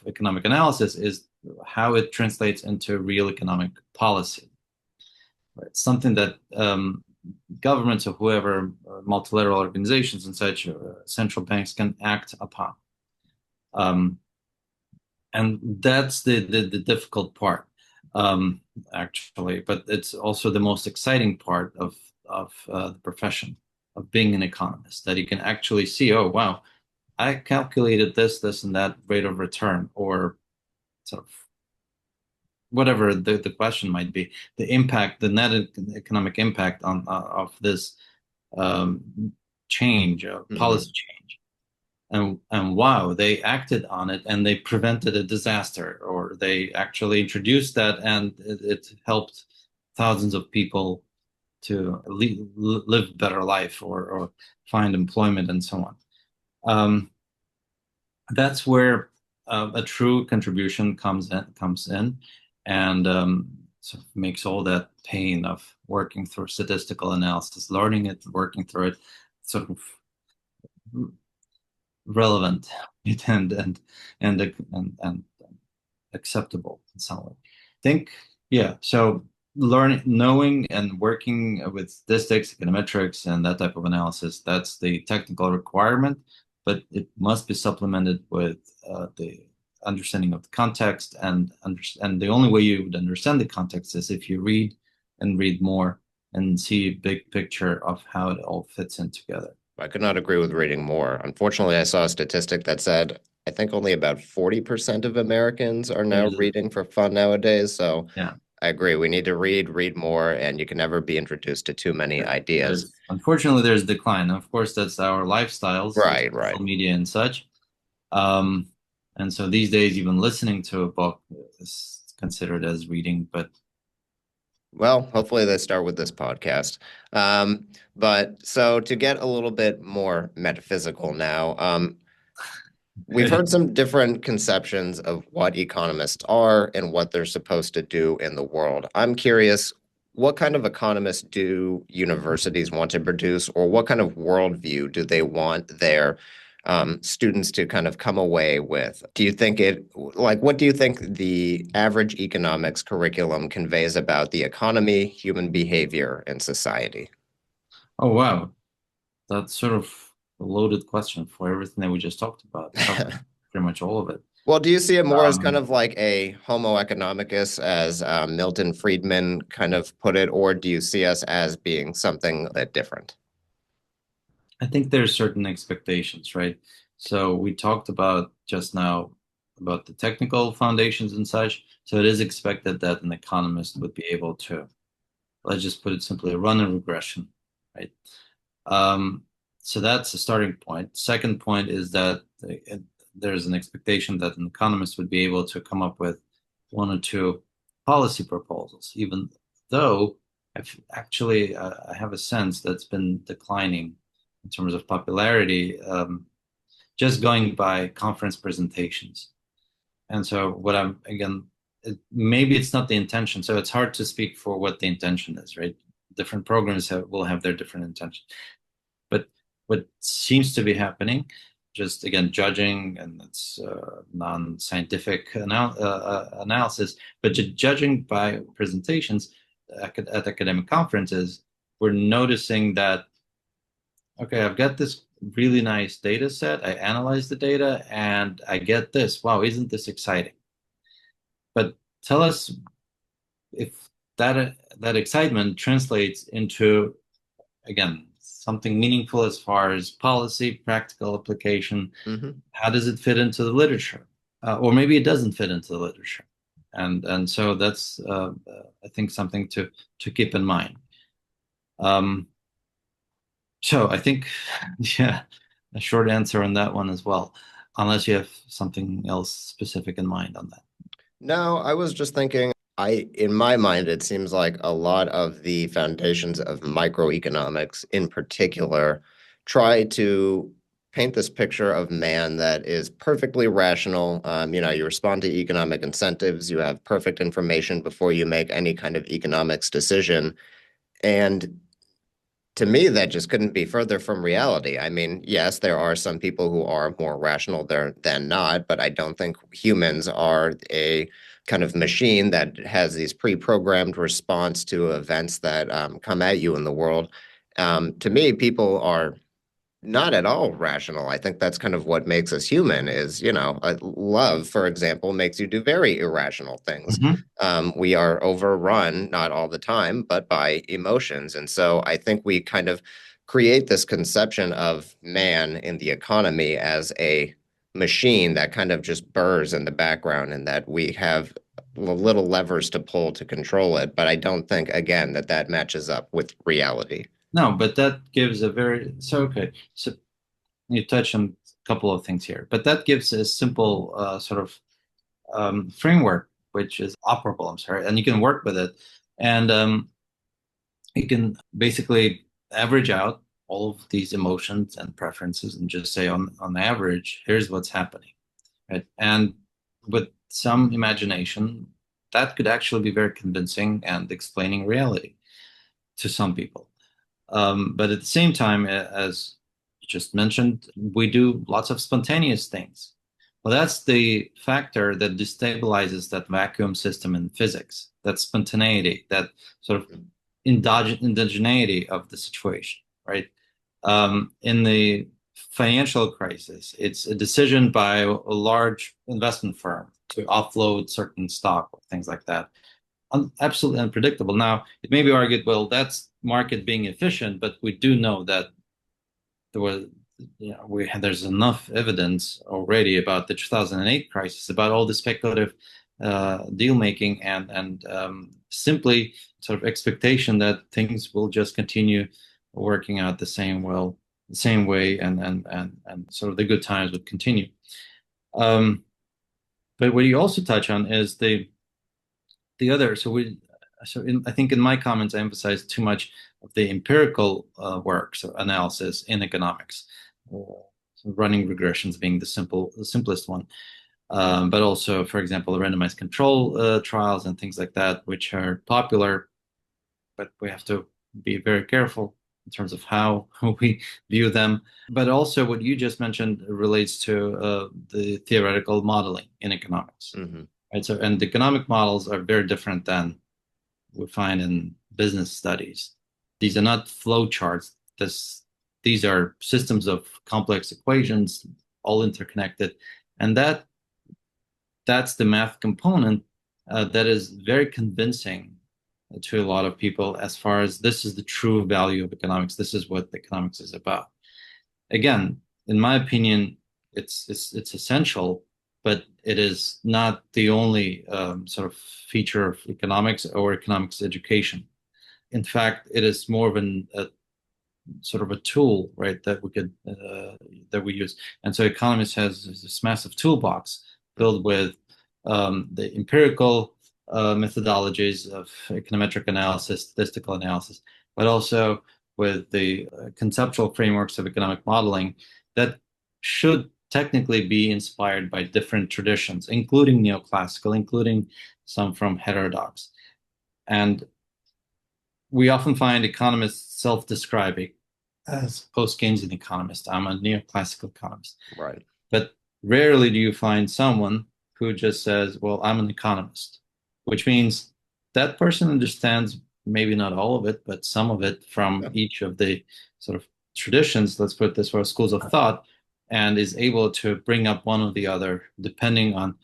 economic analysis is how it translates into real economic policy. Right? Something that governments or whoever, multilateral organizations and such, central banks can act upon. Um, and that's the difficult part, actually, but it's also the most exciting part of the profession of being an economist, that you can actually see, oh, wow, I calculated this, and that rate of return, or sort of whatever the question might be, the net economic impact of this um, Hmm. policy change. And wow, they acted on it and they prevented a disaster, or they actually introduced that and it helped thousands of people to live a better life, or find employment and so on. That's where a true contribution comes in, and sort of makes all that pain of working through statistical analysis, learning it, working through it, sort of relevant and acceptable in some way. Think, yeah. So learning, knowing, and working with statistics, econometrics, and that type of analysis, that's the technical requirement, but it must be supplemented with the understanding of the context, and the only way you would understand the context is if you read and read more and see a big picture of how it all fits in together. I could not agree with reading more. Unfortunately, I saw a statistic that said I think only about 40% of Americans are now There's a, reading for fun nowadays. So yeah. I agree. We need to read more, and you can never be introduced to too many ideas. There's unfortunately there's decline. Of course, that's our lifestyles with Right, right. social media and such. Um, and so these days, even listening to a book is considered as reading. But Well, hopefully they start with this podcast. But so to get a little bit more metaphysical now, we've okay. heard some different conceptions of what economists are and what they're supposed to do in the world. I'm curious, what kind of economists do universities want to produce, or what kind of worldview do they want their students to kind of come away with? Do you think what do you think the average economics curriculum conveys about the economy, human behavior, and society? Oh wow, that's sort of. a loaded question for everything that we just talked about. It covers pretty much all of it. Well, do you see it more as kind Um, of like a Homo economicus, as Milton Friedman kind of put it, or do you see us as being something a bit different? I think there's certain expectations, right? So we talked about just now about the technical foundations and such. So it is expected that an economist would be able to, let's just put it simply, run a regression, right? Um, so that's the starting point. Second point is that there's an expectation that an economist would be able to come up with one or two policy proposals, even though I have a sense that's been declining in terms of popularity, just going by conference presentations. And so what I'm, again, maybe it's not the intention. So it's hard to speak for what the intention is, right? Different programs will have their different intentions. But what seems to be happening, just again, judging, and it's non-scientific analysis, but judging by presentations at academic conferences, we're noticing that, okay, I've got this really nice data set. I analyze the data and I get this. Wow, isn't this exciting? But tell us if that excitement translates into, again, something meaningful as far as policy, practical application. Hmm. How does it fit into the literature? Or maybe it doesn't fit into the literature. And so that's, I think, something to keep in mind. So I think, yeah, a short answer on that one as well, unless you have something else specific in mind on that. No, I was just thinking, in my mind, it seems like a lot of the foundations of microeconomics in particular try to paint this picture of man that is perfectly rational. You respond to economic incentives, you have perfect information before you make any kind of economics decision. And to me, that just couldn't be further from reality. I mean, yes, there are some people who are more rational there than not, but I don't think humans are a kind of machine that has these pre-programmed response to events that come at you in the world. To me, people are not at all rational. I think that's kind of what makes us human is, love, for example, makes you do very irrational things. Mhm. We are overrun, not all the time, but by emotions. And so I think we kind of create this conception of man in the economy as a machine that kind of just burrs in the background and that we have little levers to pull to control it. But I don't think, again, that matches up with reality. No, but that gives a very, so okay. So you touch on a couple of things here, but that gives a simple sort of framework, which is operable, I'm sorry, and you can work with it. And you can basically average out all of these emotions and preferences and just say on average, here's what's happening, right? And with some imagination, that could actually be very convincing and explaining reality to some people. But at the same time, as you just mentioned, we do lots of spontaneous things. Well, that's the factor that destabilizes that vacuum system in physics, that spontaneity, that sort of indigeneity of the situation, right? In the financial crisis, it's a decision by a large investment firm to offload certain stock or things like that. Absolutely unpredictable. Now, it may be argued, well, that's market being efficient, but we do know that there was, there's enough evidence already about the 2008 crisis, about all the speculative deal making and simply sort of expectation that things will just continue working out the same way, and sort of the good times would continue. But what you also touch on is the other. I think in my comments I emphasize too much of the empirical work, so analysis in economics, so running regressions being the simplest one. But also, for example, the randomized control trials and things like that, which are popular, but we have to be very careful in terms of how we view them. But also, what you just mentioned relates to the theoretical modeling in economics. Mm-hmm. Right. So, and the economic models are very different than we find in business studies. These are not flow charts. These these are systems of complex equations, all interconnected, and that's the math component that is very convincing to a lot of people as far as this is the true value of economics. This is what economics is about. Again, in my opinion, it's essential, but it is not the only sort of feature of economics or economics education. In fact, it is more of a sort of a tool, right, that we use. And so Economist has this massive toolbox filled with the empirical methodologies of econometric analysis, statistical analysis, but also with the conceptual frameworks of economic modeling that should technically be inspired by different traditions, including neoclassical, including some from heterodox. And we often find economists self-describing as post-Keynesian economist. I'm a neoclassical economist. Right. But rarely do you find someone who just says, well, I'm an economist, which means that person understands maybe not all of it, but some of it from each of the sort of traditions, let's put it this way, schools of thought, and is able to bring up one or the other depending on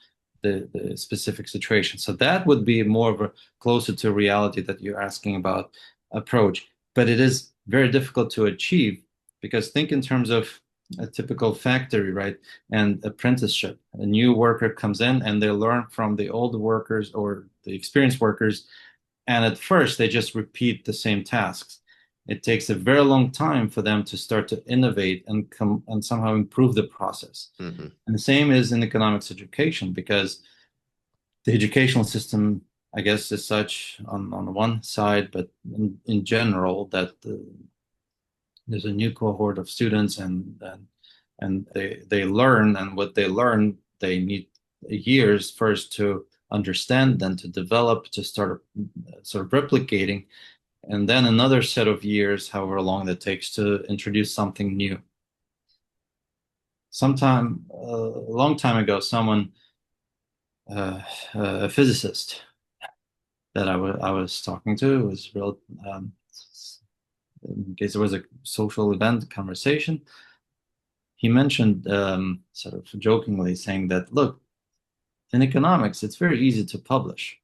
the specific situation. So that would be more of a closer to reality that you're asking about approach. But it is very difficult to achieve because think in terms of a typical factory, right? And apprenticeship. A new worker comes in and they learn from the old workers or the experienced workers. And at first they just repeat the same tasks. It takes a very long time for them to start to innovate and come and somehow improve the process. Mm-hmm. And the same is in economics education, because the educational system, I guess, is such on one side, but in general, that there's a new cohort of students and they learn, and what they learn, they need years first to understand, then to develop, to start sort of replicating, and then another set of years, however long that takes, to introduce something new. Sometime, a long time ago, someone, a physicist that I was talking to, was real, in case there was a social event conversation, he mentioned sort of jokingly saying that, look, in economics, it's very easy to publish.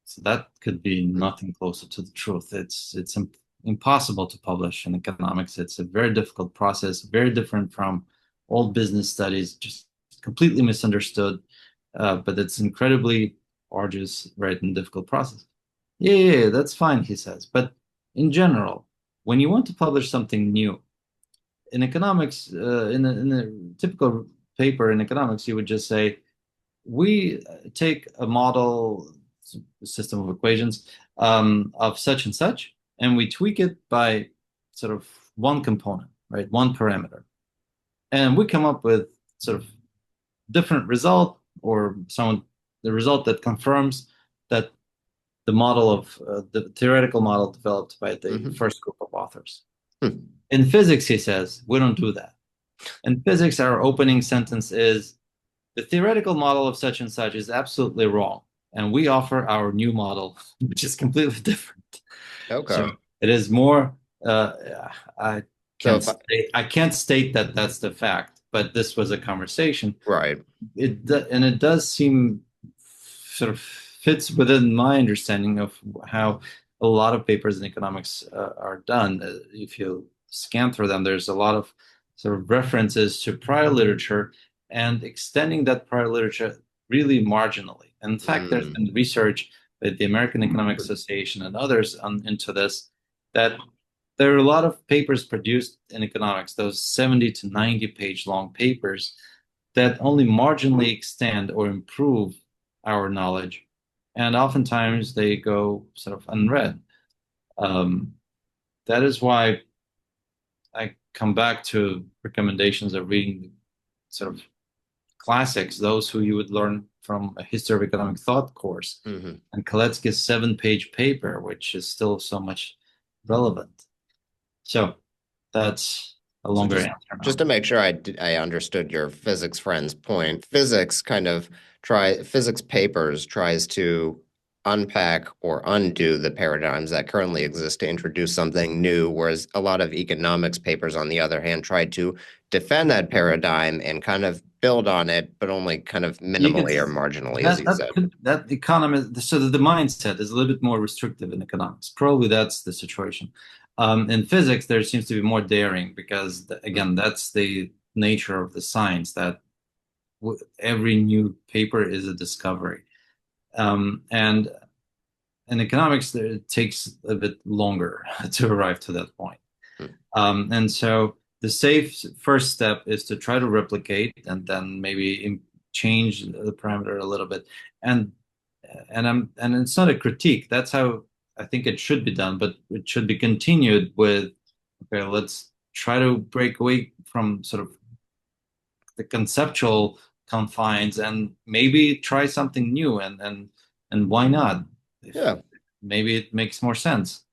So that could be nothing closer to the truth. It's impossible to publish in economics. It's a very difficult process, very different from old business studies, just completely misunderstood. But it's incredibly arduous, right, and difficult process. Yeah, that's fine, he says. But in general, when you want to publish something new in economics, in a typical paper in economics, you would just say, we take a model system of equations of such and such, and we tweak it by sort of one component, right, one parameter. And we come up with sort of different result, or the result that confirms that the model of the theoretical model developed by the first group of authors. In physics, he says, we don't do that. In physics, our opening sentence is, the theoretical model of such and such is absolutely wrong, and we offer our new model, which is completely different. Okay. So it is more, I can't state that that's the fact, but this was a conversation. Right. And it does seem sort of fits within my understanding of how a lot of papers in economics are done. If you scan through them, there's a lot of sort of references to prior literature and extending that prior literature really marginally. And in fact, there's been research with the American Economic Association and others into this, that there are a lot of papers produced in economics, those 70 to 90 page long papers, that only marginally extend or improve our knowledge. And oftentimes they go sort of unread. That is why I come back to recommendations of reading sort of classics, those who you would learn from a history of economic thought course, and Kalecki's 7-page paper, which is still so much relevant. So that's a longer answer now. Just to make sure I understood your physics friend's point, physics papers tries to unpack or undo the paradigms that currently exist to introduce something new, whereas a lot of economics papers, on the other hand, try to defend that paradigm and kind of build on it, but only kind of You could minimally or marginally, as that you that said. could that economist so that the mindset is a little bit more restrictive in economics. Probably that's the situation. In physics, there seems to be more daring because again, that's the nature of the science that every new paper is a discovery. And in economics, it takes a bit longer to arrive to that point. Mm. And so the safe first step is to try to replicate and then maybe change the parameter a little bit. And and it's not a critique. That's how I think it should be done, but it should be continued with, okay, let's try to break away from sort of the conceptual confines and maybe try something new and why not? If Yeah. maybe it makes more sense.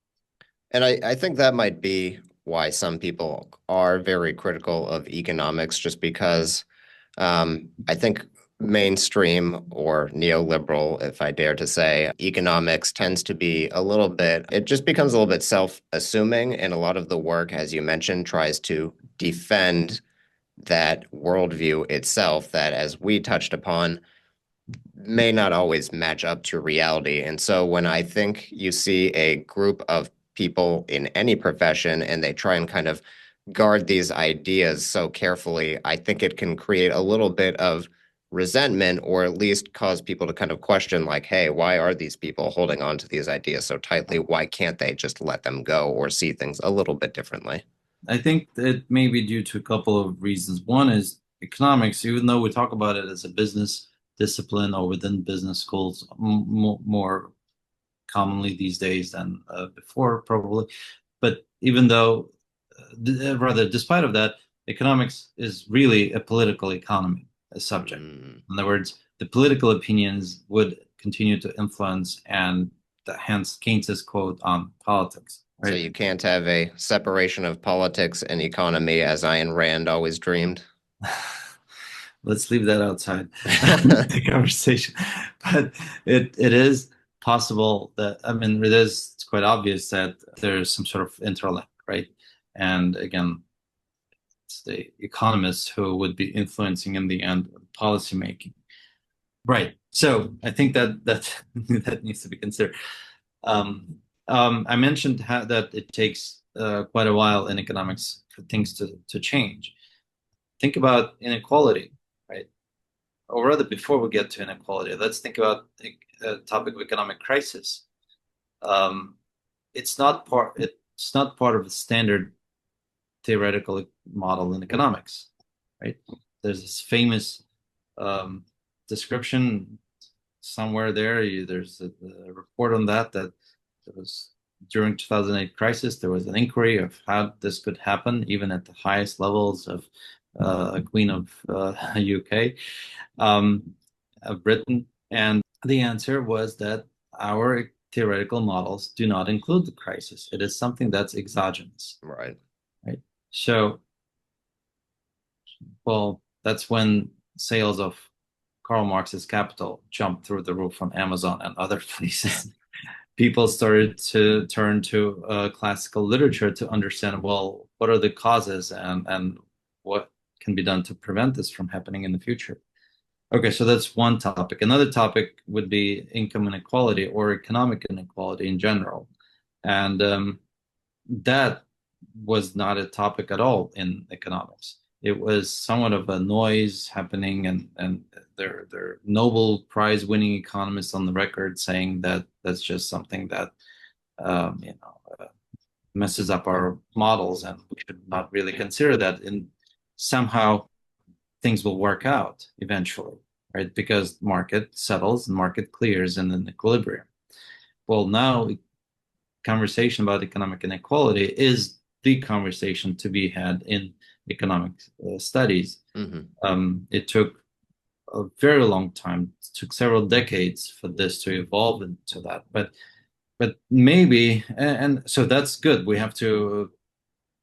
And I think that might be why some people are very critical of economics, just because I think mainstream or neoliberal, if I dare to say, economics tends to be a little bit, it just becomes a little bit self-assuming. And a lot of the work, as you mentioned, tries to defend that worldview itself that, as we touched upon, may not always match up to reality. And so when I think you see a group of people in any profession and they try and kind of guard these ideas so carefully, I think it can create a little bit of resentment, or at least cause people to kind of question, like, hey, why are these people holding on to these ideas so tightly? Why can't they just let them go or see things a little bit differently? I think that may be due to a couple of reasons. One is economics, even though we talk about it as a business discipline or within business schools more commonly these days than before, probably. But even though, rather, despite of that, economics is really a political economy, a subject. Mm. In other words, the political opinions would continue to influence, and hence Keynes's quote on politics, So right? you can't have a separation of politics and economy as Ayn Rand always dreamed. Let's leave that outside the conversation. But it is possible that, I mean, it's quite obvious that there's some sort of interlink, right? And again, it's the economists who would be influencing in the end policy making. Right. So I think that that needs to be considered. I mentioned that it takes quite a while in economics for things to change. Think about inequality, right? Or rather, before we get to inequality, let's think about the topic of economic crisis. Um, it's not part of the standard theoretical model in economics, right? There's this famous um, description somewhere there. There's a report on that there was during 2008 crisis. There was an inquiry of how this could happen, even at the highest levels of Queen of UK, of Britain, and the answer was that our theoretical models do not include the crisis. It is something that's exogenous, Right. right? So, well, that's when sales of Karl Marx's Capital jumped through the roof on Amazon and other places. People started to turn to classical literature to understand, well, what are the causes and what can be done to prevent this from happening in the future. Okay, so that's one topic. Another topic would be income inequality or economic inequality in general. And that was not a topic at all in economics. It was somewhat of a noise happening, and there are Nobel Prize winning economists on the record saying that that's just something that messes up our models, and we should not really consider that. And somehow things will work out eventually, right? Because market settles and market clears in an equilibrium. Well, now conversation about economic inequality is the conversation to be had in economic studies. It took a very long time. It took several decades for this to evolve into that. But maybe, and so that's good. We have to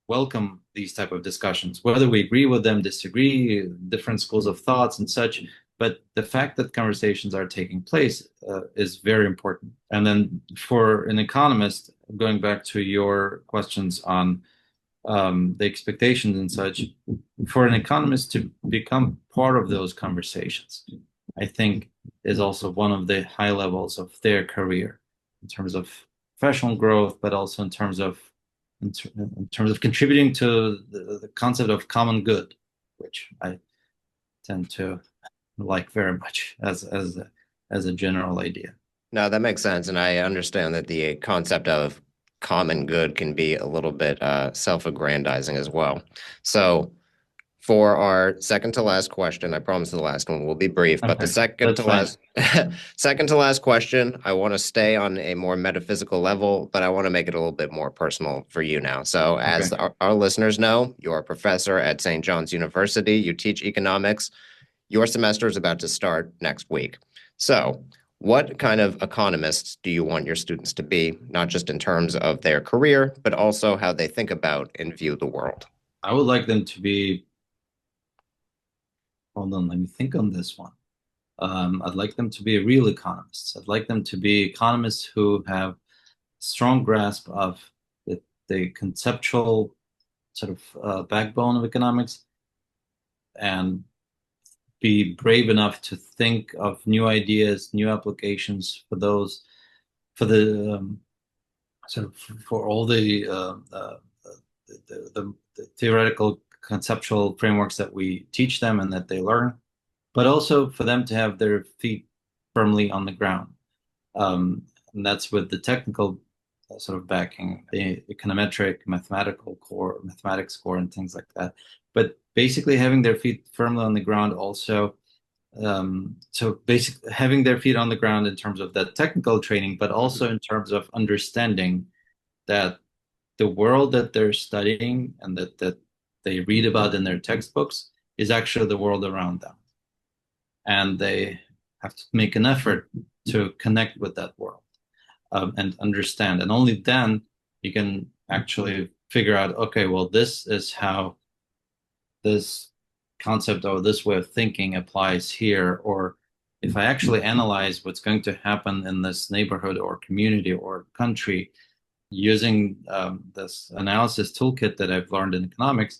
welcome these type of discussions, whether we agree with them, disagree, different schools of thoughts and such. but the fact that conversations are taking place is very important. And then for an economist, going back to your questions on the expectations and such, for an economist to become part of those conversations, I think is also one of the high levels of their career in terms of professional growth, but also in terms of contributing to the concept of common good, which I tend to like very much as a general idea. No, that makes sense. And I understand that the concept of common good can be a little bit self-aggrandizing as well. So, for our second to last question, I promise the last one will be brief, but the Okay, second that's to fine. last second to last question, I want to stay on a more metaphysical level, but I want to make it a little bit more personal for you now. So, as Okay. our listeners know, you're a professor at St. John's University. You teach economics. Your semester is about to start next week. So, what kind of economists do you want your students to be, not just in terms of their career, but also how they think about and view the world? I would like them to be, hold on, let me think on this one. I'd like them to be real economists. I'd like them to be economists who have strong grasp of the conceptual sort of backbone of economics and be brave enough to think of new ideas, new applications for those, for the sort of for all the theoretical conceptual frameworks that we teach them and that they learn, but also for them to have their feet firmly on the ground. And that's with the technical sort of backing, the econometric, mathematics core, and things like that. But basically, having their feet firmly on the ground also. So basically, having their feet on the ground in terms of that technical training, but also in terms of understanding that the world that they're studying and that they read about in their textbooks is actually the world around them. And they have to make an effort to connect with that world and understand. And only then you can actually figure out, okay, well, this is how this concept or this way of thinking applies here. Or if I actually analyze what's going to happen in this neighborhood or community or country using this analysis toolkit that I've learned in economics,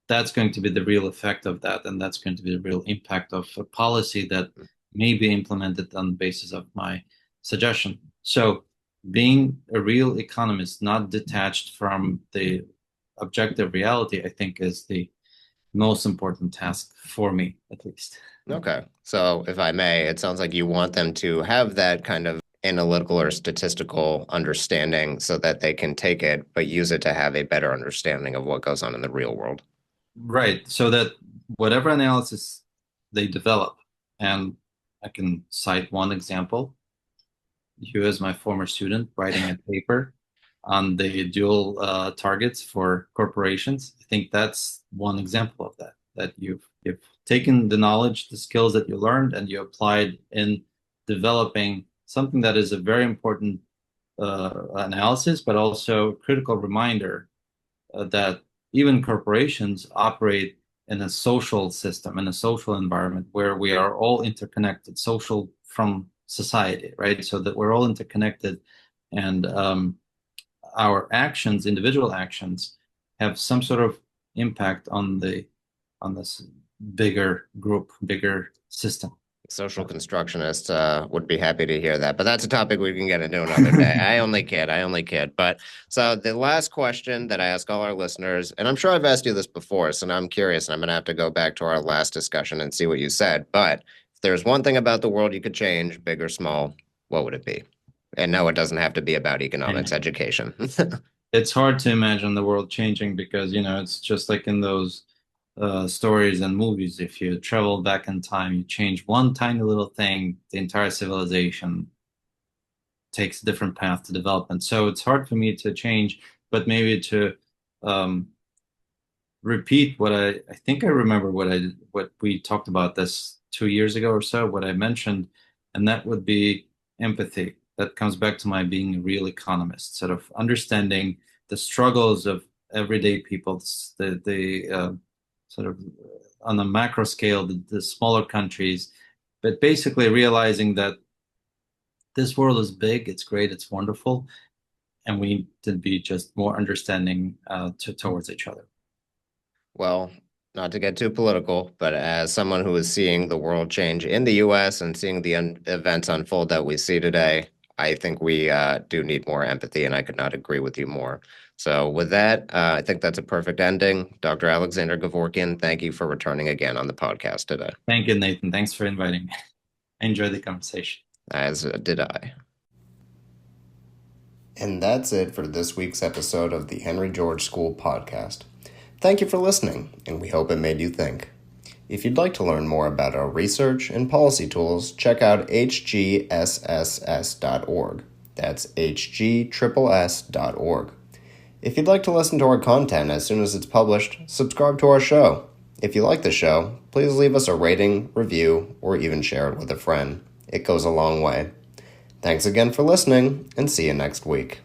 that's going to be the real effect of that. And that's going to be the real impact of a policy that may be implemented on the basis of my suggestion. So being a real economist, not detached from the objective reality, I think is the most important task for me, at least. Okay. So, if I may, it sounds like you want them to have that kind of analytical or statistical understanding so that they can take it, but use it to have a better understanding of what goes on in the real world. Right. So that whatever analysis they develop, and I can cite one example. You, as my former student, writing a paper on the dual targets for corporations. I think that's one example of that. That you've taken the knowledge, the skills that you learned, and you applied in developing something that is a very important analysis, but also critical reminder that even corporations operate in a social system, in a social environment where we are all interconnected, social from society, right? So that we're all interconnected, and our actions, individual actions, have some sort of impact on this bigger group, bigger system. Social constructionists would be happy to hear that, but that's a topic we can get into another day. I only kid. I only kid. But so the last question that I ask all our listeners, and I'm sure I've asked you this before, so now I'm curious, and I'm going to have to go back to our last discussion and see what you said. But if there's one thing about the world you could change, big or small, what would it be? And no, it doesn't have to be about economics, And education. it's hard to imagine the world changing because, it's just like in those stories and movies. If you travel back in time, you change one tiny little thing, the entire civilization takes a different path to development. So it's hard for me to change, but maybe to um, repeat what I think I remember what we talked about this 2 years ago or so, what I mentioned, and that would be empathy. That comes back to my being a real economist, sort of understanding the struggles of everyday people, the sort of on a macro scale, the smaller countries, But basically realizing that this world is big, it's great, it's wonderful, and we need to be just more understanding towards each other. Well, not to get too political, but as someone who is seeing the world change in the US and seeing the events unfold that we see today, I think we do need more empathy, and I could not agree with you more. So, with that, I think that's a perfect ending. Dr. Aleksandr Gevorkyan, thank you for returning again on the podcast today. Thank you, Nathan. Thanks for inviting me. I enjoyed the conversation. As did I. And that's it for this week's episode of the Henry George School podcast. Thank you for listening, and we hope it made you think. If you'd like to learn more about our research and policy tools, check out hgsss.org. That's hgsss.org. If you'd like to listen to our content as soon as it's published, subscribe to our show. If you like the show, please leave us a rating, review, or even share it with a friend. It goes a long way. Thanks again for listening, and see you next week.